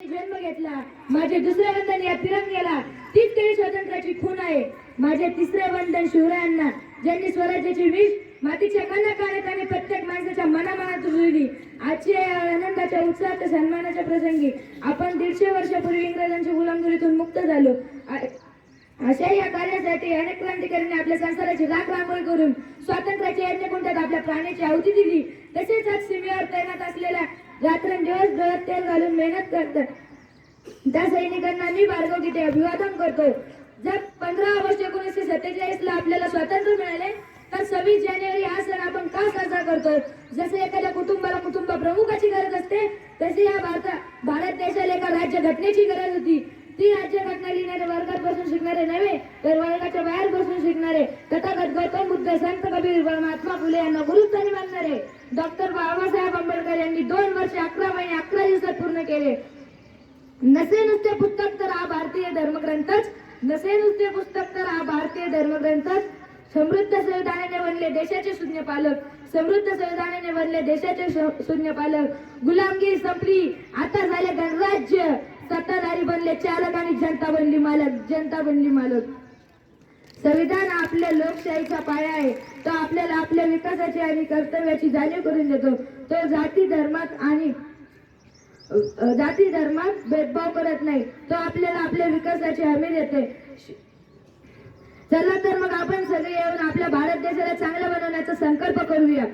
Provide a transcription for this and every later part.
जन्म घेतला, माझे दुसरे वंदन या तिरंग्याला, तीच केली स्वातंत्र्याची खून आहे. माझे तिसरे वंदन शिवरायांना, ज्यांनी स्वराज्याची विष मातीच्या कणाकणाने प्रत्येक माणसाच्या मनामनात रुजली. आजच्या आनंदाच्या उत्साहाच्या सन्मानाच्या प्रसंगी आपण 150 वर्षापूर्वी इंग्रजांच्या गुलामगिरीतून मुक्त झालो. अशा या कार्यासाठी अनेक क्रांतिकारकांनी आपल्या संसाराची राख रांगोळी करून स्वातंत्र्याच्या यज्ञकुंडात आपल्या प्राणाची आहुती दिली. तसेच आज सीमेवर तैनात असलेल्या रात्रंदिवस डोळ्यात तेल घालून मेहनत करतात त्या सैनिकांना मी भार्गव गीते अभिवादन करतो. जर 15 ऑगस्ट 1947 ला आपल्याला स्वातंत्र्य मिळाले, तर 26 जानेवारी हा सण आपण का साजरा करतो? जसे एखाद्या कुटुंबाला कुटुंब प्रमुखाची गरज असते, तसे या भारत देशाला एका राज्य घटनेची गरज होती. ती राज्य घटना लिहिणारे वर्गात शिकणारे नव्हे, तर वर्गाच्या बाहेर बसून शिकणारे तथागत गौतम बुद्ध, संत कबीर, महात्मा फुले यांना गुरुस्थानी मानणारे डॉक्टर बाबासाहेब आंबेडकर यांनी 2 वर्ष 11 महिने 11 दिवसात पूर्ण केले. नसे नुसते पुस्तक तर हा भारतीय धर्मग्रंथच, नसे नुसते पुस्तक तर हा भारतीय धर्मग्रंथच. समृद्ध संविधानाने बनले देशाचे शून्य पालक, समृद्ध संविधानाने बनले देशाचे शून्य पालक. गुलामगिरी संपली, आता झाले गणराज्य. सत्ताधारी बनले चालक आणि जनता बनली मालक, जनता बनली मालक. संविधान आपल्या लोकशाहीचा पाया आहे. तो आपल्याला आपल्या विकासाची आणि कर्तव्याची जाणीव करून देतो. तो जाती धर्मात भेदभाव करत नाही. तो आपल्याला आपल्या विकासाची हमी देते. चला तर मग आपण सगळे येऊन आपल्या भारत देशाला चांगला बनवण्याचा संकल्प करूया.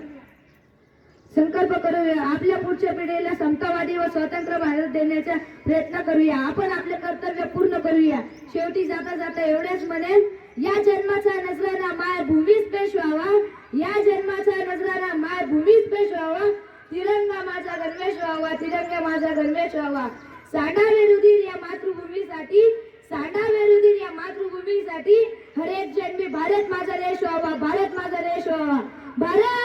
आपल्या पुढच्या पिढीला समतावादी व स्वतंत्र भारत देण्याचा प्रयत्न करूया. आपण आपले कर्तव्य पूर्ण करूया. शेवटी जाता जाता एवढेच म्हणेल, या जन्माचा नजराणा मायभूमीच पेश व्हावा, या जन्माचा नजराणा मायभूमीच पेश व्हावा. तिरंगा माझा गणवेश व्हावा, तिरंगा माझा गणवेश व्हावा. सांडावे रुधिर या मातृभूमीसाठी, सांडावे रुधिर या मातृभूमीसाठी. हर एक जन्मी भारत माझा देश व्हावा, भारत माझा देश व्हावा. भारत